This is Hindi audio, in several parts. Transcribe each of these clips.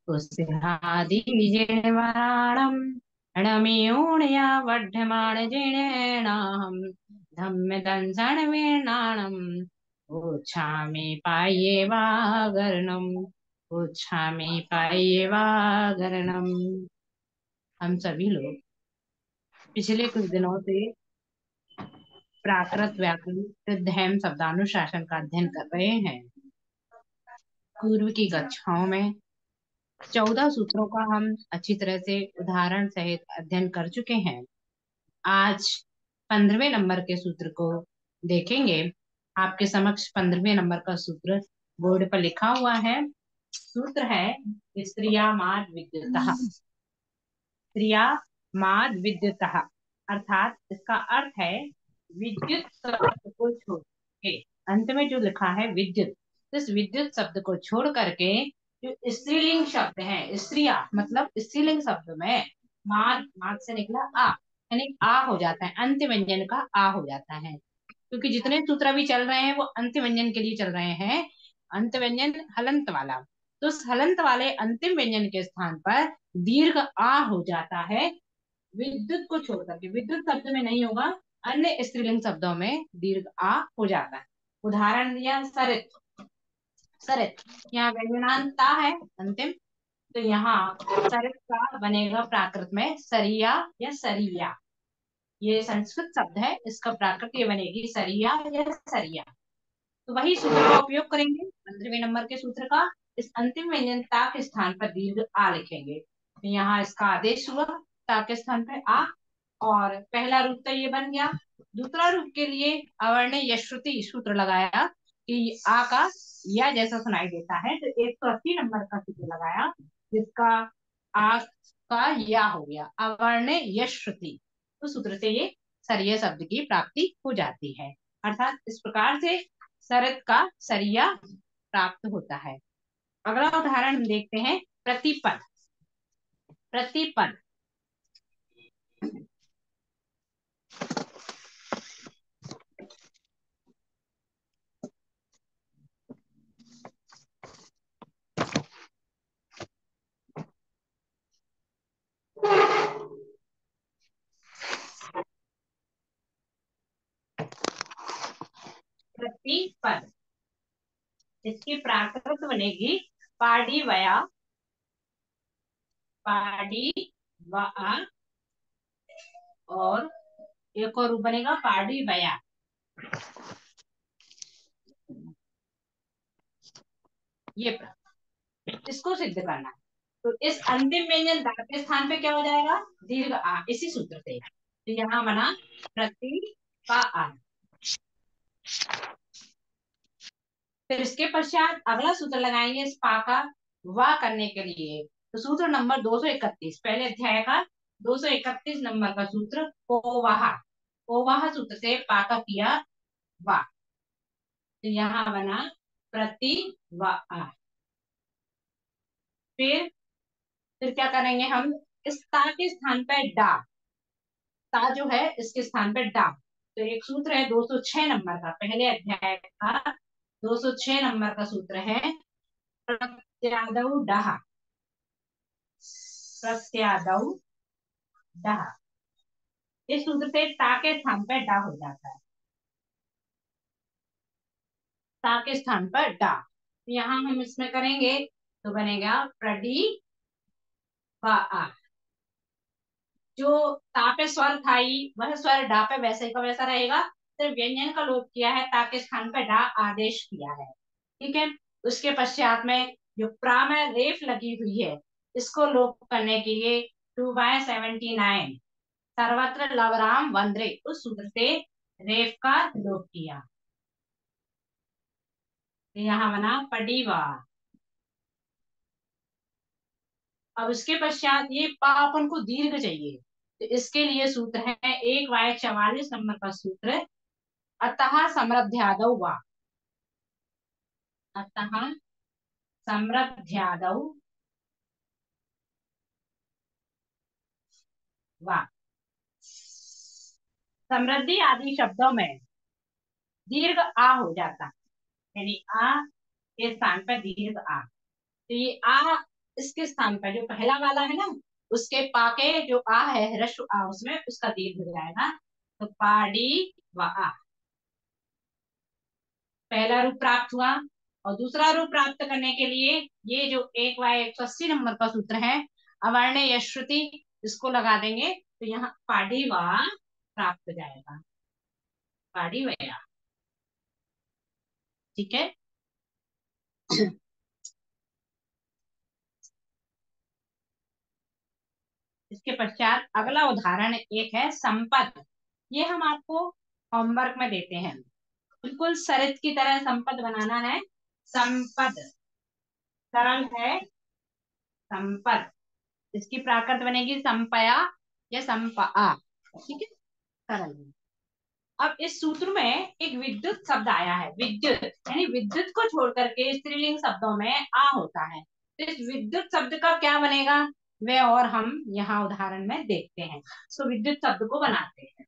कुस्यादिविजयवराणं रणमियोणया वढ्यमाणजिनेनाहं धम्मदंसनवीर्णाणम् उच्छामि पायेवागर्णम् उच्छामि पायेवागर्णम्। हम सभी लोग पिछले कुछ दिनों से प्राकृत व्याकरण सिद्धहैम शब्दानुशासन का अध्ययन कर रहे हैं। पूर्व की कक्षाओं में 14 सूत्रों का हम अच्छी तरह से उदाहरण सहित अध्ययन कर चुके हैं। आज 15वें नंबर के सूत्र को देखेंगे। आपके समक्ष 15वें नंबर का सूत्र बोर्ड पर लिखा हुआ है। सूत्र है स्त्रियामाद विद्युतः। स्त्रियामाद विद्युतः अर्थात इसका अर्थ है विद्युत शब्द को छोड़ के, अंत में जो लिखा है विद्युत, इस विद्युत शब्द को छोड़ करके जो स्त्रीलिंग शब्द है, स्त्रिया मतलब स्त्रीलिंग शब्द में माद, माद से निकला आ, यानी आ हो जाता है, अंत्य व्यंजन का आ हो जाता है। क्योंकि जितने सूत्र अभी चल रहे हैं वो अंत्य व्यंजन के लिए चल रहे हैं, अंत व्यंजन हलंत वाला। तो उस हलंत वाले अंतिम व्यंजन के स्थान पर दीर्घ आ हो जाता है विद्युत को छोड़ करके। विद्युत शब्द में नहीं होगा, अन्य स्त्रीलिंग शब्दों में दीर्घ आ हो जाता है। उदाहरण दिया सरित। सरित यहाँ व्यंजनांत ता है अंतिम, तो यहाँ सरित का बनेगा प्राकृत में सरिया या सरिया। ये संस्कृत शब्द है, इसका प्राकृत ये बनेगी सरिया या सरिया। तो वही सूत्र का उपयोग करेंगे 15वें नंबर के सूत्र का। इस अंतिम व्यंजन ता के स्थान पर दीर्घ आ लिखेंगे। तो यहाँ इसका आदेश हुआ ता के स्थान पर आ, और पहला रूप तो ये बन गया। दूसरा रूप के लिए अवर्णीय यश्रुति सूत्र लगाया कि आ का या जैसा सुनाई देता है, तो 180 नंबर का सूत्र लगाया जिसका आ का या हो गया अवर्णीय यश्रुति। तो सूत्र से ये सरिया शब्द की प्राप्ति हो जाती है। अर्थात इस प्रकार से शरद का सरिया प्राप्त होता है। अगला उदाहरण हम देखते हैं प्रतिपद। प्रतिपद प्रतिपद इसकी प्राकृत बनेगी पाडी वया, पाडी व आ, और एक और रूप बनेगा पाडी वया। ये इसको सिद्ध करना है। तो इस अंतिम व्यंजन दा के स्थान पे क्या हो जाएगा दीर्घ आ, इसी सूत्र से। तो यहाँ बना प्रति का आ। फिर इसके पश्चात अगला सूत्र लगाएंगे इस पा का वा करने के लिए। तो सूत्र नंबर 231 पहले अध्याय का 231 नंबर का सूत्र पोवाहा। पोवाहा सूत्र से पा का किया वा। तो यहाँ बना प्रति व आ। फिर क्या करेंगे हम, इस ता के स्थान पर डा, ता जो है इसके स्थान पर डा। तो एक सूत्र है 206 नंबर का, पहले अध्याय का 206 नंबर का सूत्र है प्रत्यादौ डहा। प्रत्यादौ डहा, इस सूत्र से ता के स्थान पर डा हो जाता है। ता के स्थान पर डा, तो यहाँ हम इसमें करेंगे तो बनेगा प्रडी व आ। जो ता पे स्वर था ही वह स्वर डा पे वैसे का वैसा रहेगा, सिर्फ व्यंजन का लोप किया है, ता के स्थान पर डा आदेश किया है। ठीक है। उसके पश्चात में जो प्रा में रेफ लगी हुई है इसको लोप करने के लिए 2/79 सर्वत्र लवराम वंद्रे उस सूत्र से रेफ का लोप किया। तो यहाँ बना पडीवा। अब उसके पश्चात ये पा अपन को दीर्घ चाहिए, तो इसके लिए सूत्र है 1/44 नंबर का सूत्र अतः समृद्ध्यादौ वा। अतः समृद्ध्यादौ वा। समृद्धि आदि शब्दों में दीर्घ आ हो जाता, यानी आ के स्थान पर दीर्घ आ। तो ये आ इसके स्थान पर जो पहला वाला है ना, उसके पाके जो आ है, ह्रस्व आ, उसमें उसका दीर्घ हो जाएगा। तो पाड़ी व आ, पहला रूप प्राप्त हुआ। और दूसरा रूप प्राप्त करने के लिए ये जो 1/180 नंबर का सूत्र है, अवर्ण्य यश्रुति, इसको लगा देंगे तो यहाँ पाढ़ी वा प्राप्त हो जाएगा। पाढ़ी वया, ठीक है। इसके पश्चात अगला उदाहरण एक है संपद। ये हम आपको होमवर्क में देते हैं। बिल्कुल सरित की तरह संपद बनाना है। संपद सरल है। संपद, इसकी प्राकृत बनेगी संपया या संपा, ठीक है, सरल है। अब इस सूत्र में एक विद्युत शब्द आया है। विद्युत यानी विद्युत को छोड़ करके स्त्रीलिंग शब्दों में आ होता है। तो इस विद्युत शब्द का क्या बनेगा, वे और हम यहाँ उदाहरण में देखते हैं। तो विद्युत शब्द को बनाते हैं।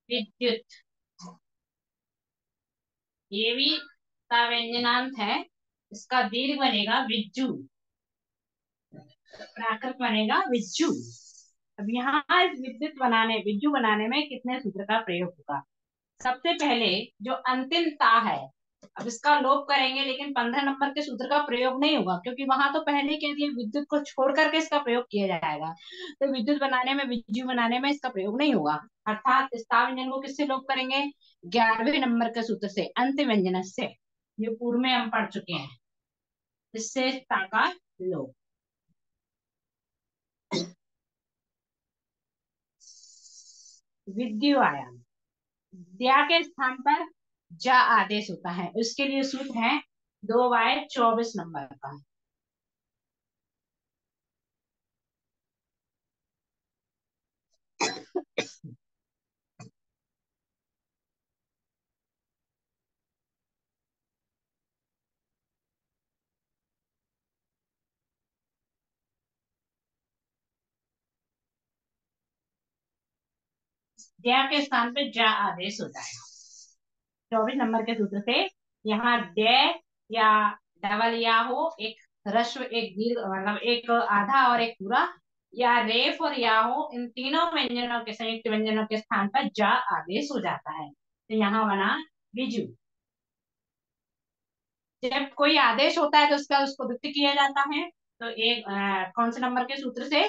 विद्युत, ये भी का व्यंजनांत है। इसका दीर्घ बनेगा विज्जु, प्राकृत बनेगा विज्जु। अब यहाँ इस विद्युत बनाने, विज्जु बनाने में कितने सूत्र का प्रयोग होगा। सबसे पहले जो अंतिम ता है, अब इसका लोप करेंगे, लेकिन 15 नंबर के सूत्र का प्रयोग नहीं होगा, क्योंकि वहां तो पहले कह दिया विद्युत को छोड़ करके इसका प्रयोग किया जाएगा। तो विद्युत बनाने में, विद्यु बनाने में इसका प्रयोग नहीं होगा। अर्थात इस ता व्यंजन को किससे लोप करेंगे, 11वें नंबर के सूत्र से, अंत व्यंजन से। ये पूर्व में हम पढ़ चुके हैं। इससे ता का लोप। विद्यु आया, द्या के स्थान पर जा आदेश होता है। उसके लिए सूत्र है 2/24 नंबर का। द्या के स्थान पे जा आदेश होता है 24 नंबर के सूत्र से। यहाँ द्य या डबल या हो, एक ह्रस्व एक दीर्घ, मतलब एक आधा और एक पूरा, या रेफ और या हो, इन तीनों व्यंजनों के संयुक्त व्यंजनों के स्थान पर जा आदेश हो जाता है। तो यहाँ बना बिजू। जब कोई आदेश होता है तो उसका उसको वित्त किया जाता है। तो एक कौन से नंबर के सूत्र से,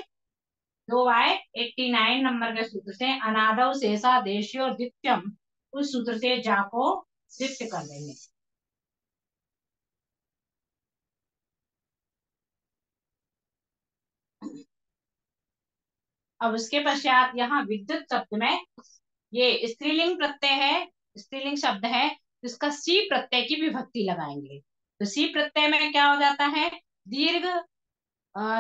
2/89 नंबर के सूत्र से, अनादव शेषा देशियो द्वितीयम, उस सूत्र से जा को शिफ्ट कर देंगे। अब उसके पश्चात यहाँ विद्युत शब्द में ये स्त्रीलिंग प्रत्यय है, स्त्रीलिंग शब्द है, तो इसका सी प्रत्यय की विभक्ति लगाएंगे। तो सी प्रत्यय में क्या हो जाता है, दीर्घ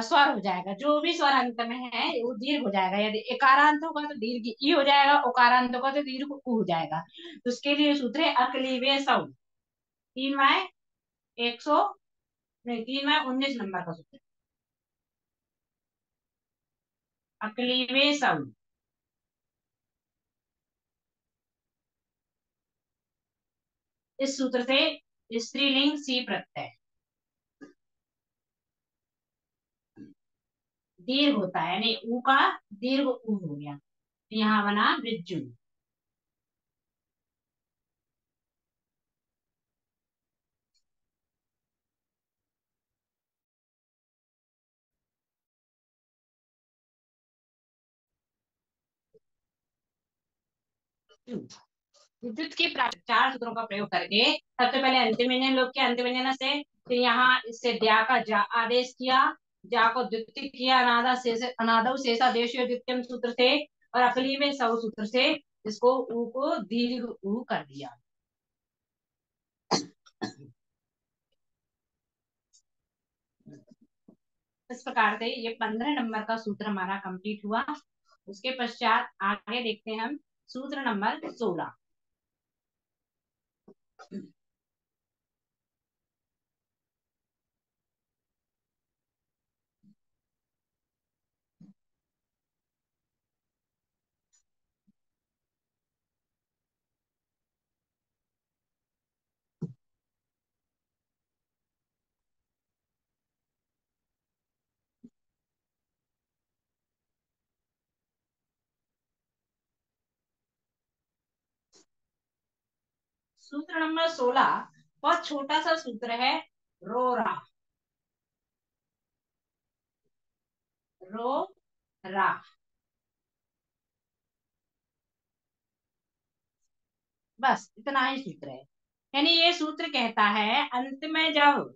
स्वर हो जाएगा। जो भी स्वर अंत में है वो दीर्घ हो जाएगा। यदि एकारांत होगा तो दीर्घ ई हो जाएगा, उकारांत होगा तो दीर्घ उ हो जाएगा। तो उसके लिए सूत्र है अकलीवे सौ, 3/100, नहीं 3/19 नंबर का सूत्र, अकलीवे सौ। इस सूत्र से स्त्रीलिंग सी प्रत्यय दीर्घ होता है, यानी ऊ का दीर्घ ऊ हो गया। तो यहाँ बना विज्जु। विद्युत की प्राप्ति चार सूत्रों का प्रयोग करके, सबसे पहले अंतिम व्यंजन लोग के अंतिम व्यंजन से, फिर यहाँ इससे द्या का जा आदेश किया, जा को द्वितीय किया, अनादव शेषा देशीय द्वितीय सूत्र से, और अकली में सौ सूत्र से इसको ऊ को दीर्घ ऊ कर दिया। इस प्रकार से ये 15 नंबर का सूत्र हमारा कंप्लीट हुआ। उसके पश्चात आगे देखते हैं हम सूत्र नंबर 16। सूत्र नंबर 16 बहुत छोटा सा सूत्र है। रोरा, रो रा, बस इतना ही सूत्र है। यानी ये सूत्र कहता है अंत में जब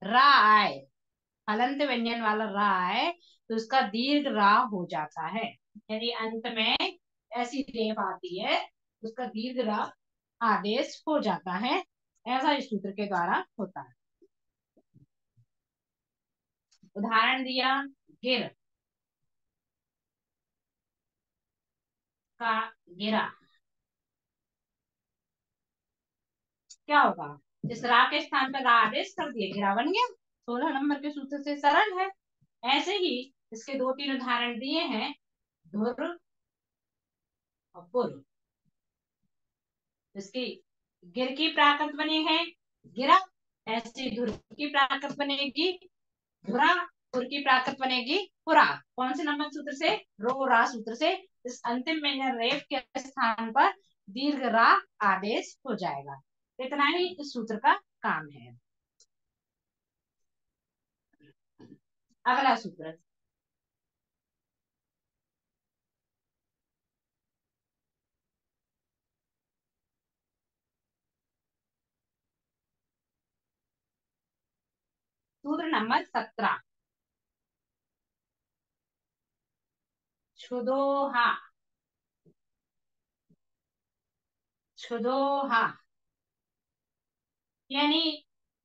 रा आए, हलंत व्यंजन वाला रा आए, तो उसका दीर्घ रा हो जाता है। यदि अंत में ऐसी रेफ आती है, उसका दीर्घ रा आदेश हो जाता है। ऐसा इस सूत्र के द्वारा होता है। उदाहरण दिया, गिर का गिरा, क्या होगा? इस रा के स्थान पर रा आदेश कर दिया, गिरा बन गया। 16 नंबर के सूत्र से सरल है। ऐसे ही इसके दो तीन उदाहरण दिए हैं, धुर और पुर। इसकी गिर की प्राकृत बनी है गिरा, ऐसी धुर की प्राकृत बनेगी धुरा, पुर की प्राकृत बनेगी पुरा। कौन से नंबर सूत्र से? रो रा सूत्र से। इस अंतिम में रेफ के स्थान पर दीर्घ रा आदेश हो जाएगा। इतना ही इस सूत्र का काम है। अगला सूत्र, सूत्र नंबर 17। छुदोहा, छुदोहा, यानी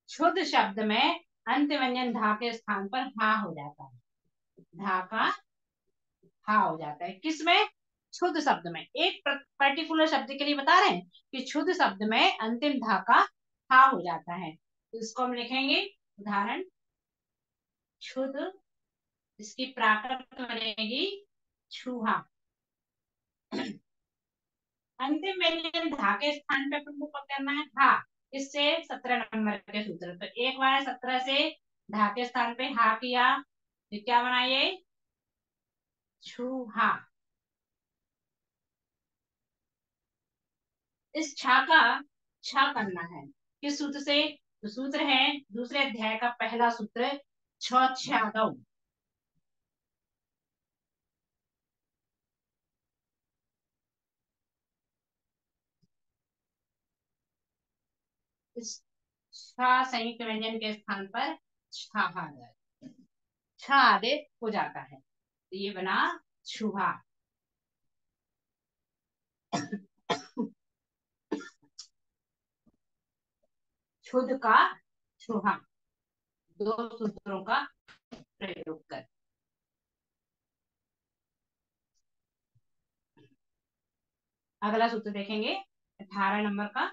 क्षुद शब्द में अंत व्यंजन धा के स्थान पर हा हो जाता है। धा का हा हो जाता है किसमें? क्षुद शब्द में। एक पर्टिकुलर शब्द के लिए बता रहे हैं कि क्षुद शब्द में अंतिम धा का हा हो जाता है, तो इसको हम लिखेंगे उदाहरण, क्षुद, इसकी प्राकृत बनेगी छुहा। अंतिम व्यंजन धा के स्थान पे अपन को क्या करना है? हा। इससे 17 नंबर के सूत्र, तो एक बार 17 से धा के स्थान पे हा किया, तो क्या बना ये? छुहा। इस छा का छा करना है किस सूत्र से? तो सूत्र है दूसरे अध्याय का पहला सूत्र, छ छा दो। इस छा संयुक्त व्यंजन के स्थान पर छा आ जाए, छा आदेश हो जाता है, तो ये बना छुहा। क्षुद का छुहा, दो सूत्रों का प्रयोग कर। अगला सूत्र देखेंगे 18 नंबर का।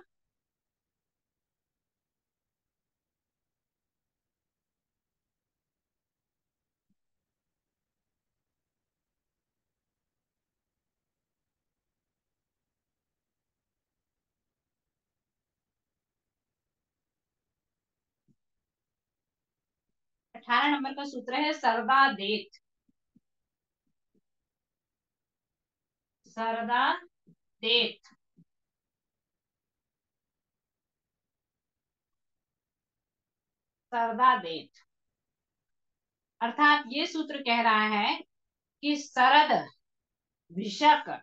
18 नंबर का सूत्र है सरदा देत, सरदा देत, सरदा देत। अर्थात ये सूत्र कह रहा है कि सरद, भिषक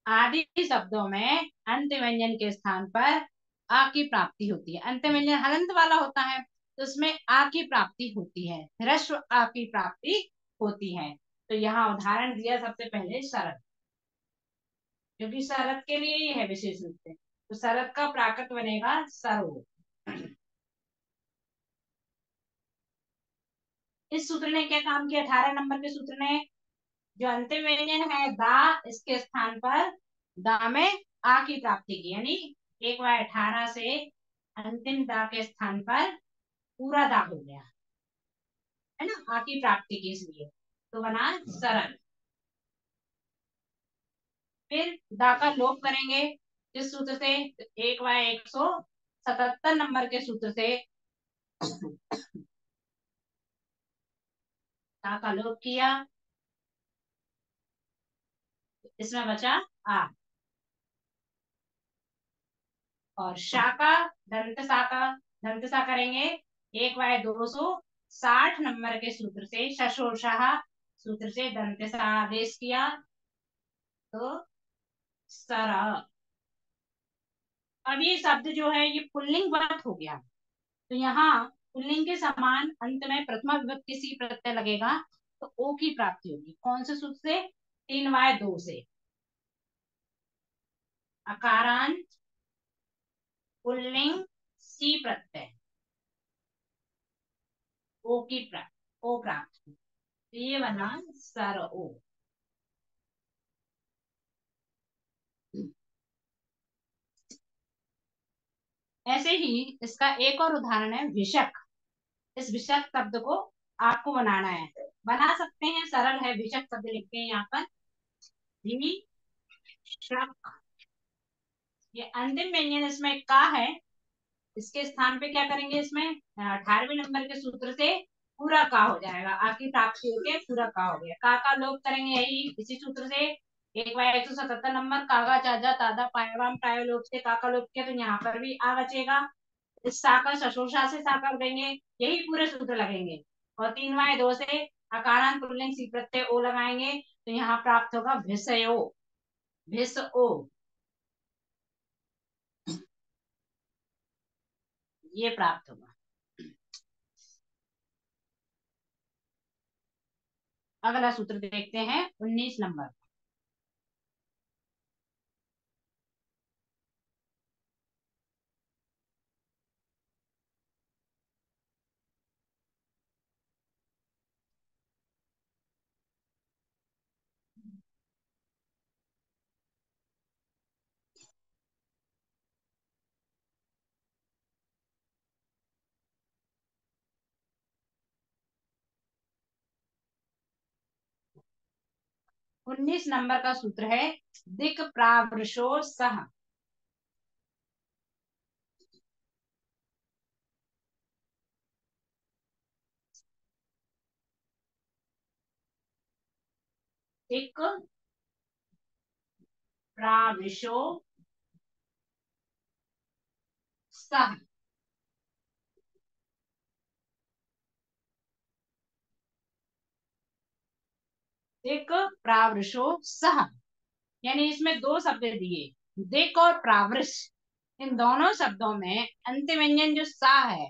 आदि शब्दों में अंत व्यंजन के स्थान पर आ की प्राप्ति होती है। अंत व्यंजन हलंत वाला होता है, तो उसमें आ की प्राप्ति होती है, ह्रस्व आ की प्राप्ति होती है। तो यहाँ उदाहरण दिया सबसे पहले शरद, क्योंकि शरद के लिए ही है विशेष रूप से, तो शरद का प्राकृत बनेगा सरो। इस सूत्र ने क्या काम किया, 18 नंबर के सूत्र ने, जो अंतिम व्यंजन है दा, इसके स्थान पर दा में आ की प्राप्ति की, यानी 1/18 से अंतिम दा के स्थान पर पूरा दा हो गया, है ना, आ की प्राप्ति की, इसलिए तो बना सरल। फिर दा का लोप करेंगे किस सूत्र से, 1/177 नंबर के सूत्र से दा का लोप किया, इसमें बचा आ, और शाका, दंत सा करेंगे 1/260 नंबर के सूत्र से, शशोशाह सूत्र से दंत सा आदेश किया, तो सरा। अब ये शब्द जो है ये पुल्लिंग वत हो गया, तो यहाँ पुल्लिंग के समान अंत में प्रथमा विभक्ति सी प्रत्यय लगेगा, तो ओ की प्राप्ति होगी, कौन से सूत्र से, 3/2 से, अकारांत पुल्लिंग सी प्रत्यय, ओ की प्राप्त, ओ प्राप्त, तो ये बना सर ओ। ऐसे ही इसका एक और उदाहरण है विषक। इस विषक शब्द को आपको बनाना है, बना सकते हैं, सरल है, विषक शब्द लिखते हैं यहाँ पर, विषक, ये अंतिम व्यंजन इसमें का है, इसके स्थान पे क्या करेंगे, इसमें 18वें नंबर के सूत्र से पूरा का हो जाएगा, आ की प्राप्ति होके पूरा का हो गया, का लोप करेंगे यही इसी सूत्र से, 1/177 नंबर, कागा चाजा तादा पायावाम टायो लोप से का लोप किया, तो यहाँ पर भी आ बचेगा, इस सा का ससुरसा से सा कर देंगे, यही पूरे सूत्र लगेंगे, और 3/2 से अकारांत पुल्लिंग सी प्रत्यय ओ लगाएंगे, तो यहाँ प्राप्त होगा भिसयो, भिस ओ, ये प्राप्त होगा। अगला सूत्र देखते हैं 19 नंबर। 19 नंबर का सूत्र है दिक प्रावृशो सह, दिक प्रावृशो सह, दिक प्रावृशो सह, यानी इसमें दो शब्द दिए, दिक और प्रावृश, इन दोनों शब्दों में अंतिम व्यंजन जो सा है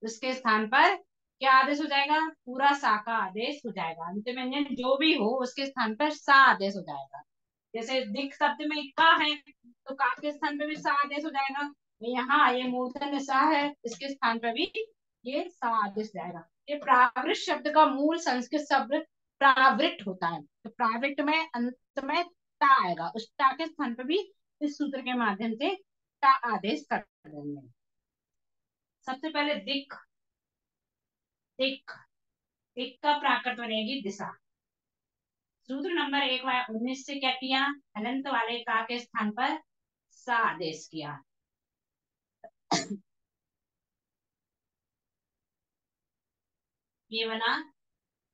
उसके स्थान पर क्या आदेश हो जाएगा, पूरा सा का आदेश हो जाएगा, अंतिम व्यंजन जो भी हो उसके स्थान पर सा आदेश हो जाएगा, जैसे दिक शब्द में का है, तो का के स्थान पे भी सा आदेश हो जाएगा, यहाँ ये मूर्धन्य सा है, इसके स्थान पर भी ये सा आदेश जाएगा। ये प्रावृत शब्द का मूल संस्कृत शब्द प्रावृत होता है, तो प्रावृत में अंत में ता आएगा, उस ता के स्थान पर भी इस सूत्र के माध्यम से ता आदेश कर देंगे। सबसे पहले दिक, दिक, दिक का प्राकृत बनेगी दिशा, सूत्र नंबर 1/19 से क्या किया, हलंत वाले का के स्थान पर सा आदेश किया, ये बना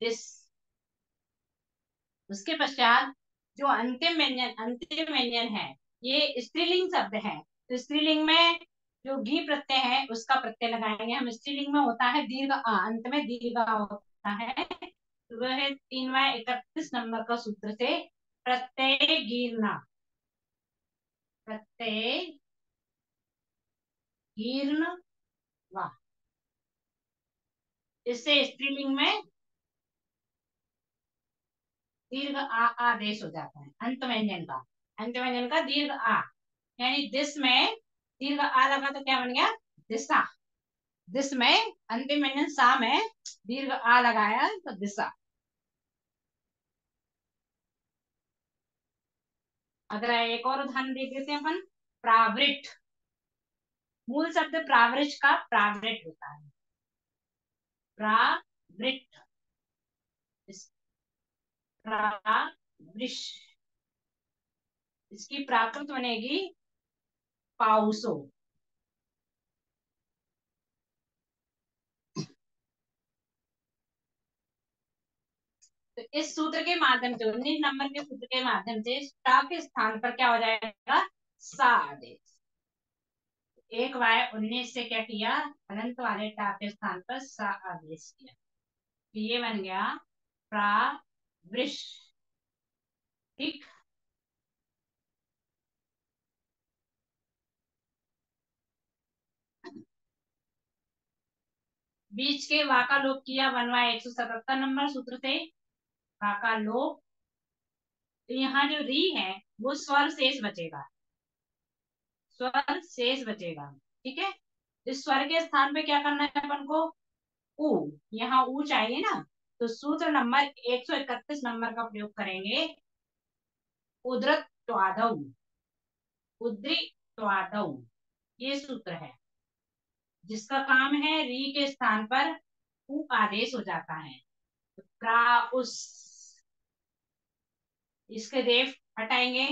दिस। उसके पश्चात जो अंतिम व्यंजन है, ये स्त्रीलिंग शब्द है, तो स्त्रीलिंग में जो घी प्रत्यय है उसका प्रत्यय लगाएंगे हम, स्त्रीलिंग में होता है दीर्घ आ, अंत में दीर्घ आ होता है, तो वह है 3/31 नंबर का सूत्र से प्रत्यय गिरना, प्रत्यय गिरन, वाह, इससे स्त्रीलिंग में दीर्घ आ आदेश हो जाता है, अंत व्यंजन का दीर्घ आ, यानी दिस में दीर्घ आ लगा तो क्या बन गया, दिशा, दिस में अंतिम व्यंजन सा में दीर्घ आ लगाया तो दिशा। अगर एक और उदाहरण देख लेते हैं अपन, प्रावृट। मूल शब्द प्रावृष का प्रावृट होता है। प्रावृट। इस प्रावृष, इसकी प्राकृत बनेगी पाउसो। तो इस सूत्र के माध्यम से, 19 नंबर के सूत्र के माध्यम से टा के स्थान पर क्या हो जाएगा, सा आदेश। एक वाय 19 से क्या किया, अनंत वाले टा के स्थान पर सा आदेश किया, तो ये बन गया प्रावृष। ठीक। बीच के वा का लोप किया, 1/177 नंबर सूत्र से वा का लोप। तो यहाँ जो री है वो स्वर शेष बचेगा, स्वर शेष बचेगा। ठीक है। इस स्वर के स्थान पे क्या करना है अपन को, ऊ। यहाँ ऊ चाहिए ना, तो सूत्र नंबर 131 नंबर का प्रयोग करेंगे। उद्रत त्वादौ, उद्री त्वादौ, ये सूत्र है जिसका काम है री के स्थान पर ऊ आदेश हो जाता है। तो क्रा उस, इसके रेफ हटाएंगे,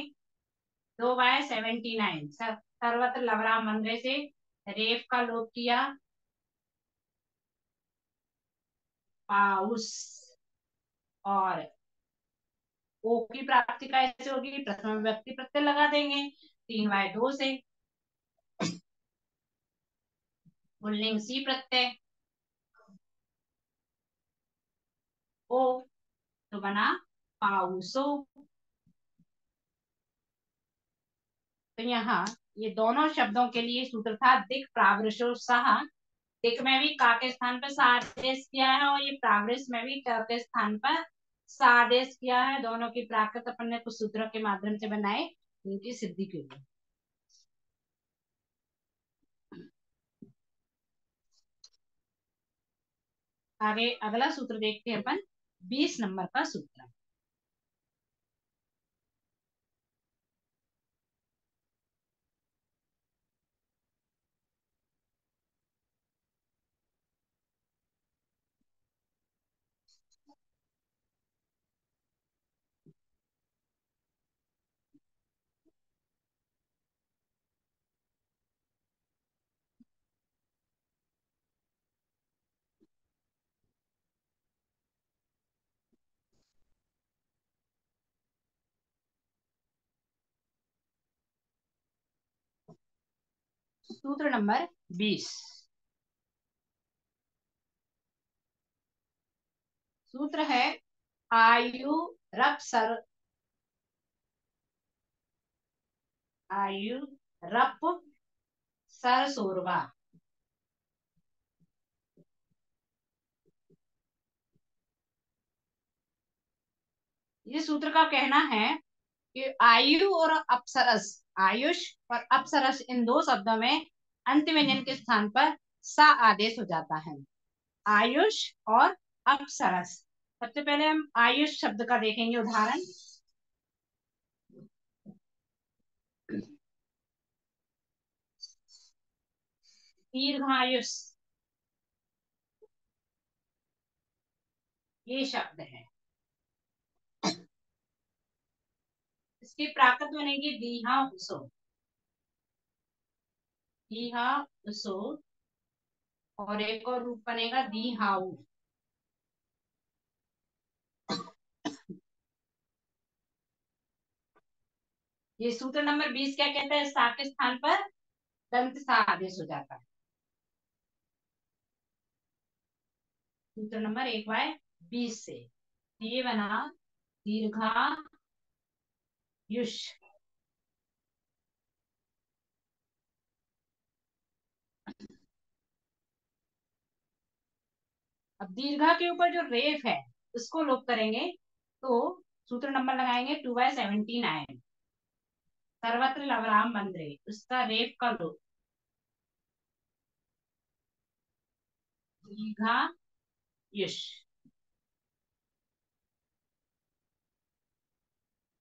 2/79। सर्वत्र लवरा मंद्रे से रेफ का लोप किया, पाउस। और ओ की प्राप्ति कैसे होगी, प्रथम व्यक्ति प्रत्यय लगा देंगे 3/2 से, पुल्लिंग सी प्रत्यय ओ, तो बना पाउसो। तो यहाँ ये दोनों शब्दों के लिए सूत्र था दिक प्रावृषो सह। दिक में भी का के स्थान पर सा आदेश किया है, और ये प्रावृष में भी क के स्थान पर सा आदेश किया है। दोनों की प्राकृत अपन ने कुछ सूत्रों के माध्यम से बनाए, इनकी सिद्धि के लिए। आगे अगला सूत्र देखते हैं अपन, 20 नंबर का सूत्र। सूत्र नंबर 20। सूत्र है आयु रप सर, आयु रप सर सोरवा। ये सूत्र का कहना है कि आयु और अप्सरस, आयुष और अप्सरस, इन दो शब्दों में अंत व्यंजन के स्थान पर सा आदेश हो जाता है। आयुष और अप्सरस। सबसे पहले हम आयुष शब्द का देखेंगे उदाहरण। दीर्घायुष, ये शब्द है। इसकी प्राकृत बनेगी दीहा उसो, दीहा उसो। और एक और रूप बनेगा दीहाउ। ये सूत्र नंबर 20 क्या कहता है, सा के स्थान पर दंत सा आदेश हो जाता है। सूत्र नंबर 1/20 से ये बना दीर्घायुष। अब दीर्घा के ऊपर जो रेफ है उसको लोप करेंगे, तो सूत्र नंबर लगाएंगे 2/79। सर्वत्र लवराम बंद्रे, उसका रेफ का लोप। दीर्घा युष।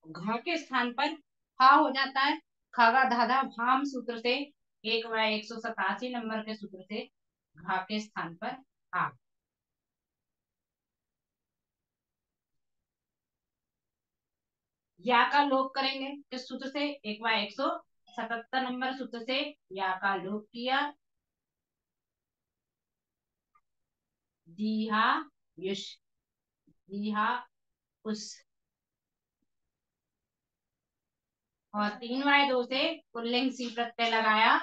घ के स्थान पर हा हो जाता है। खागा धाधा भाम सूत्र से, 1/187 नंबर के सूत्र से घा के स्थान पर हा। या का लोप करेंगे किस सूत्र से? 1/177 नंबर सूत्र से या का लोप किया। दीहा युष, दीहा उस। और 3/2 से पुल्लिंग सी प्रत्यय लगाया।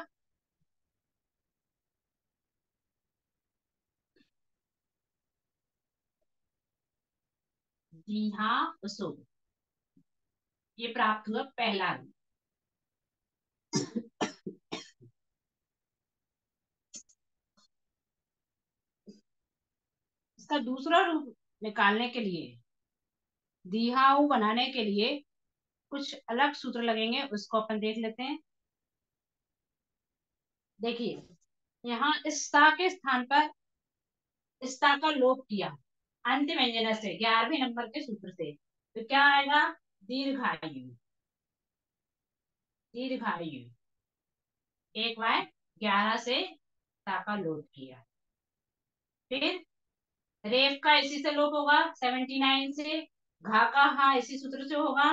दीहा उसो। ये प्राप्त हुआ पहला रूप। इसका दूसरा रूप निकालने के लिए, दीहाउ बनाने के लिए कुछ अलग सूत्र लगेंगे, उसको अपन देख लेते हैं। देखिए, यहाँ इस सा के स्थान पर इस सा का लोप किया अंत व्यंजन से, 11वें नंबर के सूत्र से, तो क्या आएगा? दीर्घायु। दीर्घायु 1/11 से सा का लोप किया। फिर रेफ का इसी से लोप होगा 79 से। घा का हा इसी सूत्र से होगा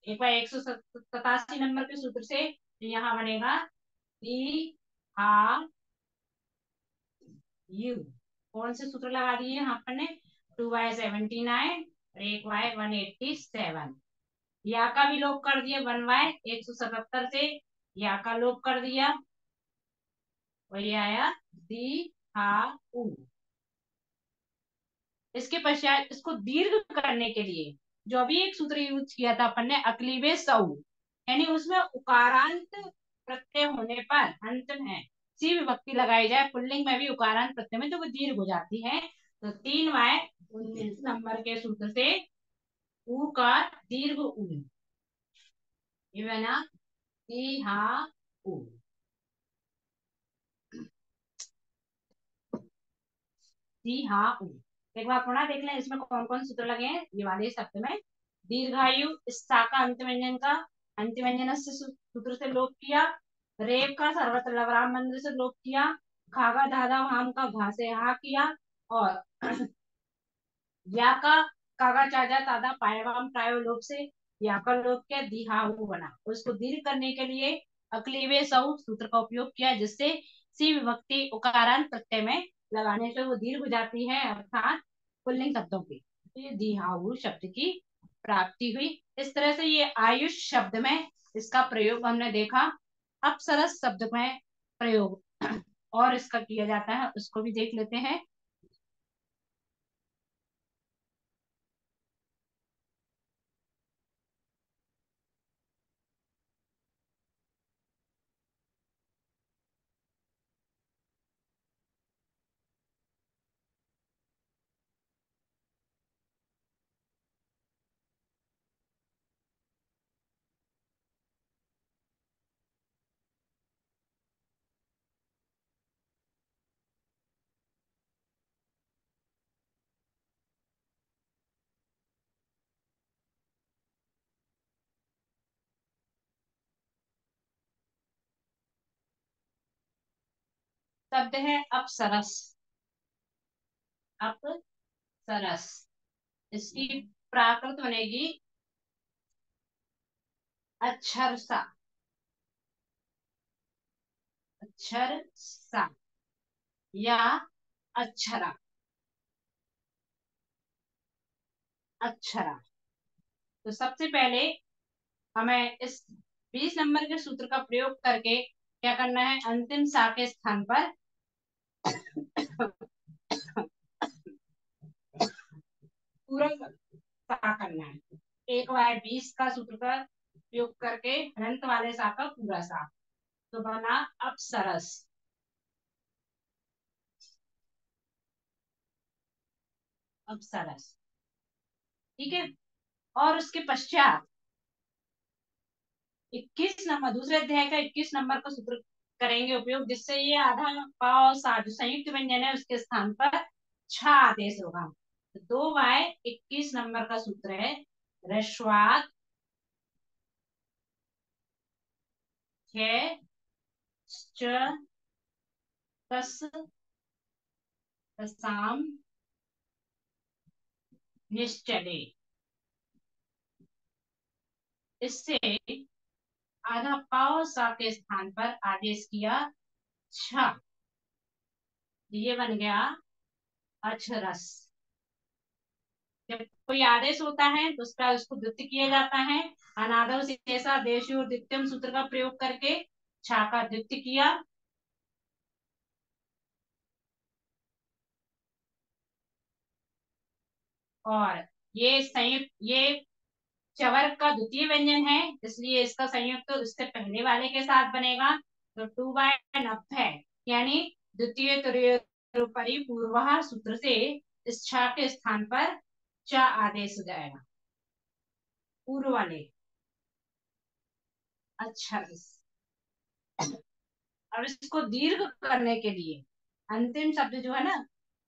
1/187 नंबर के सूत्र से। तो यहाँ बनेगा दी हा यू। कौन से सूत्र लगा दिए यहाँ पर ने? 2/79 और 1/187। या का भी लोप कर दिया 1/177 से, या का लोप कर दिया, वही आया दी हा उ। इसके पश्चात इसको दीर्घ करने के लिए जो अभी एक सूत्र यूज किया था अपन ने, अक्लीबे सऊ, यानी उसमें उकारांत प्रत्यय होने पर अंत में सी विभक्ति लगाई जाए, पुल्लिंग में भी उकारांत प्रत्यय में, तो वो दीर्घ हो जाती है। तो 3/19 नंबर के सूत्र से ऊ का दीर्घ ऊ, ये बना दी हा ऊ। जी हाँ ऊ। एक बार पुनः देख लें इसमें कौन कौन सूत्र लगे हैं ये वाले शब्द में। दीर्घायु इस सा का अंत व्यंजन का अंत व्यंजन से सूत्र से लोप किया। रेप का सर्वत्र लवराम मंदिर से लोप किया। खागा धागा वाम का घा से हा किया। और या का कागा चाजा तादा पायवाम प्रायो लोप से या का लोप किया, दिहाऊ बना। उसको दीर्घ करने के लिए अक्लीवे सऊ सूत्र का उपयोग किया, जिससे सी विभक्ति उकारांत प्रत्यय में लगाने से वो दीर्घ हो जाती है, अर्थात पुल्लिंग शब्दों की। तो ये दिहाऊ शब्द की प्राप्ति हुई। इस तरह से ये आयुष शब्द में इसका प्रयोग हमने देखा। अप्सरस शब्द में प्रयोग और इसका किया जाता है, उसको भी देख लेते हैं। शब्द है अप्सरस। अप्सरस, इसकी प्राकृत बनेगी अक्षर सा। अक्षर सा या अक्षरा। अक्षरा। तो सबसे पहले हमें इस 20 नंबर के सूत्र का प्रयोग करके क्या करना है? अंतिम सा के स्थान पर पूरा सा करना है। 1/20 का सूत्र का उपयोग करके अनंत वाले सा का पूरा सा, तो बना अप्सरस। अप्सरस, ठीक है। और उसके पश्चात 21 नंबर, दूसरे अध्याय का 21 नंबर का सूत्र करेंगे उपयोग, जिससे ये आधा पाव सा जो संयुक्त व्यंजन है उसके स्थान पर छ आदेश होगा। तो 2/21 नंबर का सूत्र है, रस्वात च तस तसाम निश्चले। इससे आधा पाव सा के स्थान पर आदेश किया छ, ये बन गया अक्षरस। जब कोई आदेश होता है तो उसका उसको द्वित्व किया जाता है। अनादव शेषा देशु और द्वितीयम सूत्र का प्रयोग करके छा का द्वित्व किया। और ये संयुक्त, ये चवर का द्वितीय व्यंजन है, इसलिए इसका संयुक्त तो इससे पहले वाले के साथ बनेगा। तो 2/9 है, यानी द्वितीय तुर्योपरि पूर्व सूत्र से इस छा के स्थान पर च आदेश हो जाएगा, पूर्व वाले। अच्छा, अब इसको दीर्घ करने के लिए अंतिम शब्द जो है ना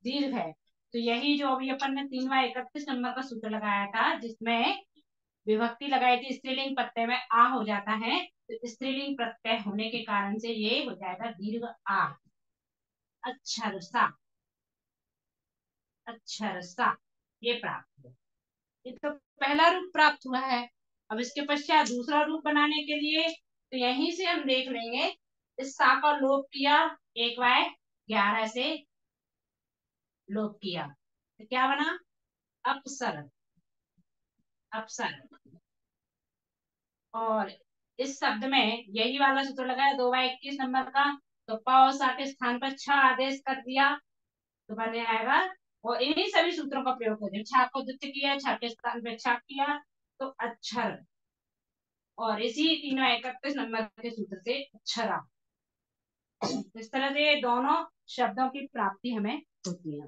दीर्घ है, तो यही जो अभी अपन ने 3/31 नंबर का सूत्र लगाया था, जिसमें विभक्ति लगाई थी स्त्रीलिंग प्रत्यय में आ हो जाता है, तो स्त्रीलिंग प्रत्यय होने के कारण से ये हो जाएगा दीर्घ आ। अच्छा रसा, अच्छा रसा, ये प्राप्त हुआ। ये तो पहला रूप प्राप्त हुआ है। अब इसके पश्चात दूसरा रूप बनाने के लिए तो यहीं से हम देख लेंगे, इस सा का लोप किया, 1/11 से लोप किया, तो क्या बना, अपसर, अपसर। और इस शब्द में यही वाला सूत्र लगाया 2/21 नंबर का, तो प और सा के स्थान पर छ आदेश कर दिया, तो बन आएगा। और इन्हीं सभी सूत्रों का प्रयोग करके छा को द्वितीय किया, छ के स्थान पर छा किया, तो अक्षर। और इसी 3/31 नंबर के सूत्र से अक्षरा। इस तरह से दोनों शब्दों की प्राप्ति हमें होती है।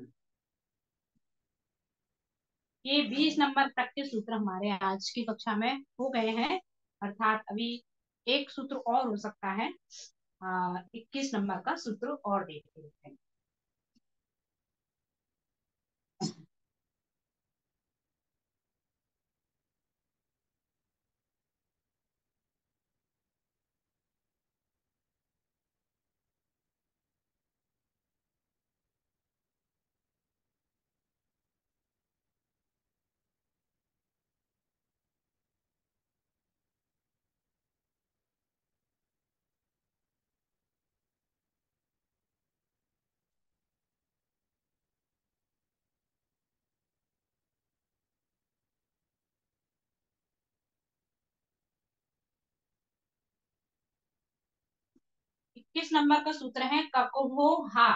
ये 20 नंबर तक के सूत्र हमारे आज की कक्षा में हो गए हैं, अर्थात अभी एक सूत्र और हो सकता है, 21 नंबर का सूत्र और देखते हैं। 21 नंबर का सूत्र है ककोभो हा,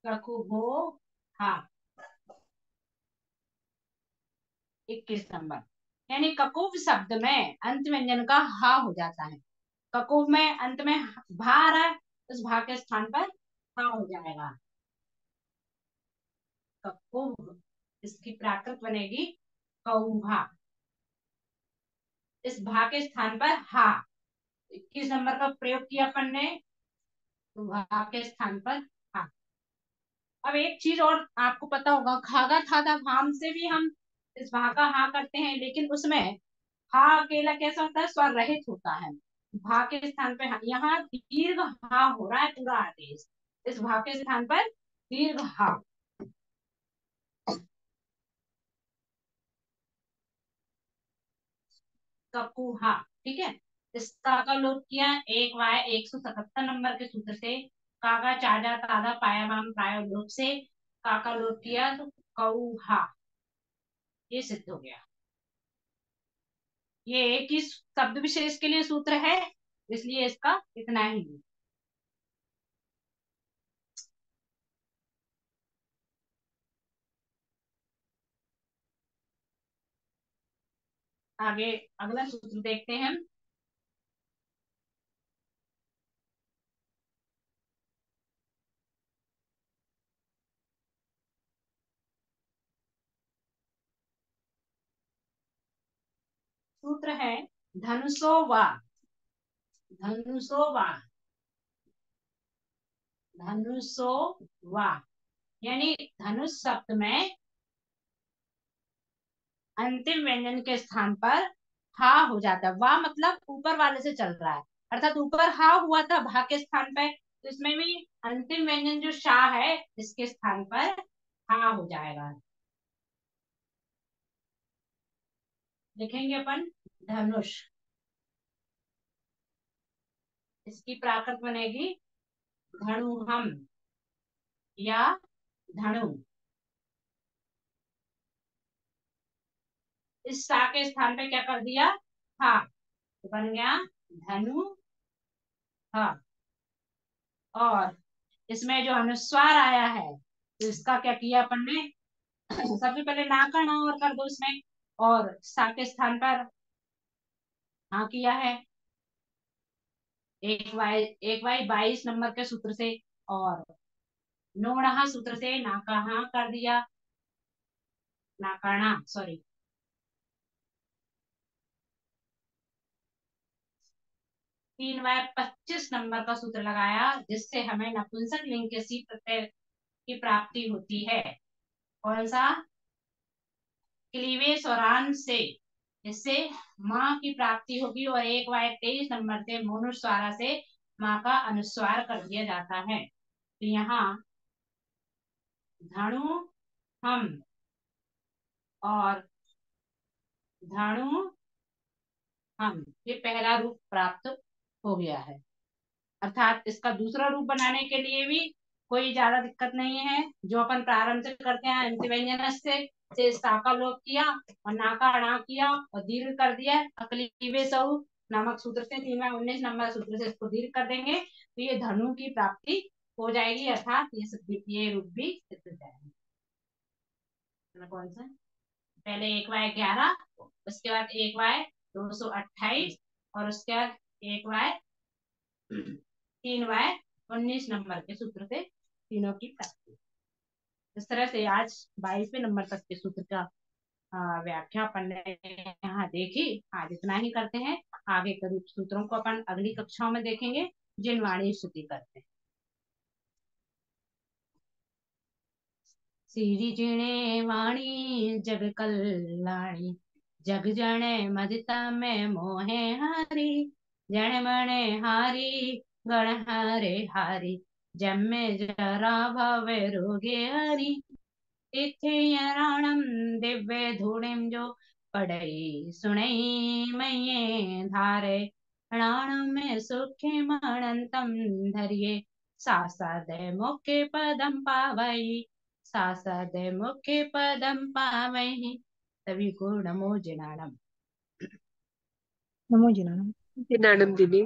ककोभो हा। 21 नंबर, यानी ककुव शब्द में अंत व्यंजन का हा हो जाता है। ककुव में अंत में भा आ रहा है, उस भा के स्थान पर हा हो जाएगा, ककुव। इसकी प्राकृत बनेगी कौभा, इस भा के स्थान पर हा। 21 नंबर का प्रयोग किया अपन ने, तो भा के स्थान पर हा। अब एक चीज और आपको पता होगा, खागा खागा भाम से भी हम इस भा का हा करते हैं, लेकिन उसमें हा अकेला कैसा होता है, स्वर रहित होता है। भा के स्थान पे यहाँ दीर्घ हा हो रहा है पूरा आदेश, इस भा के स्थान पर दीर्घ हा। ककुहा, ठीक है। इस का का लोप किया 1/177 नंबर के सूत्र से, काका चाजा तादा पाया वाम प्राय लोप से काका लोप किया, तो कौहा, ये सिद्ध हो गया। ये एक ही शब्द विशेष के लिए सूत्र है, इसलिए इसका इतना ही। आगे अगला सूत्र देखते हैं हम। सूत्र है धनुषो वा, धनुषो वा, धनुषो वा, यानी धनुष शब्द में अंतिम व्यंजन के स्थान पर हा हो जाता है। वाह मतलब ऊपर वाले से चल रहा है, अर्थात ऊपर हा हुआ था भा के स्थान पे, तो इसमें भी अंतिम व्यंजन जो शाह है इसके स्थान पर हा हो जाएगा। लिखेंगे अपन धनुष, इसकी प्राकृत बनेगी धनुहम या धनु। इस सा के स्थान पे क्या कर दिया, हा, तो बन गया धनु हा। और इसमें जो अनुस्वार आया है तो इसका क्या किया अपन ने, सबसे पहले ना का ना और कर दो इसमें, और सा के स्थान पर हाँ किया है, एक वाई 22 नंबर के सूत्र से, और नोणहा सूत्र से ना का हाँ कर दिया, नाकाणा सॉरी। 3 वाय 25 नंबर का सूत्र लगाया, जिससे हमें नपुंसक लिंग के सी प्रत्यय की प्राप्ति होती है। कौन सा, क्लीवेश और आन से, इससे माँ की प्राप्ति होगी, और 1 वाय 23 नंबर से मोनुस्वारा से माँ का अनुस्वार कर दिया जाता है। तो यहाँ धनु हम और धनु हम, ये पहला रूप प्राप्त हो गया है। अर्थात इसका दूसरा रूप बनाने के लिए भी कोई ज्यादा दिक्कत नहीं है, जो अपन प्रारंभ से करते हैं अंत्यव्यंजन से सा का लोप किया और ना का अणा किया और दीर्घ कर दिया, अकलीबे सऊ नामक सूत्र से 3 वाय 19 नंबर सूत्र से इसको दीर्घ कर देंगे, तो ये धनु की प्राप्ति हो जाएगी, अर्थात ये रूप भी सिद्ध हो जाएगा। कौन सा, पहले 1 वाय 11, उसके बाद 1 वाय 228, और उसके बाद 1 वाय 3 वाय 19 नंबर के सूत्र से तीनों की प्राप्ति। इस तरह से आज 22वें नंबर तक के सूत्र का व्याख्या अपन ने यहाँ देखी। आज इतना ही करते हैं, आगे के सूत्रों को अपन अगली कक्षाओं में देखेंगे जिन वाणी स्तुति करते हैं। सीरी जिणे वाणी जग कल्याणी, जग जने मदिता में मोहे हारी, जन मणे हारी गण हारे हारी, जम्मे जरा भवे रोगे हरी, तिथियराणम दिव्य धूणिम जो पढ़ई सुनई मये धारे, प्राण में सुखी अनंतम धरिये, सासद मुख्य पदम पावई, सासद मुख्य पदम पावई। सभी को नमो जिनाणम। नमो जिनाणम। जिनाणम दीदी।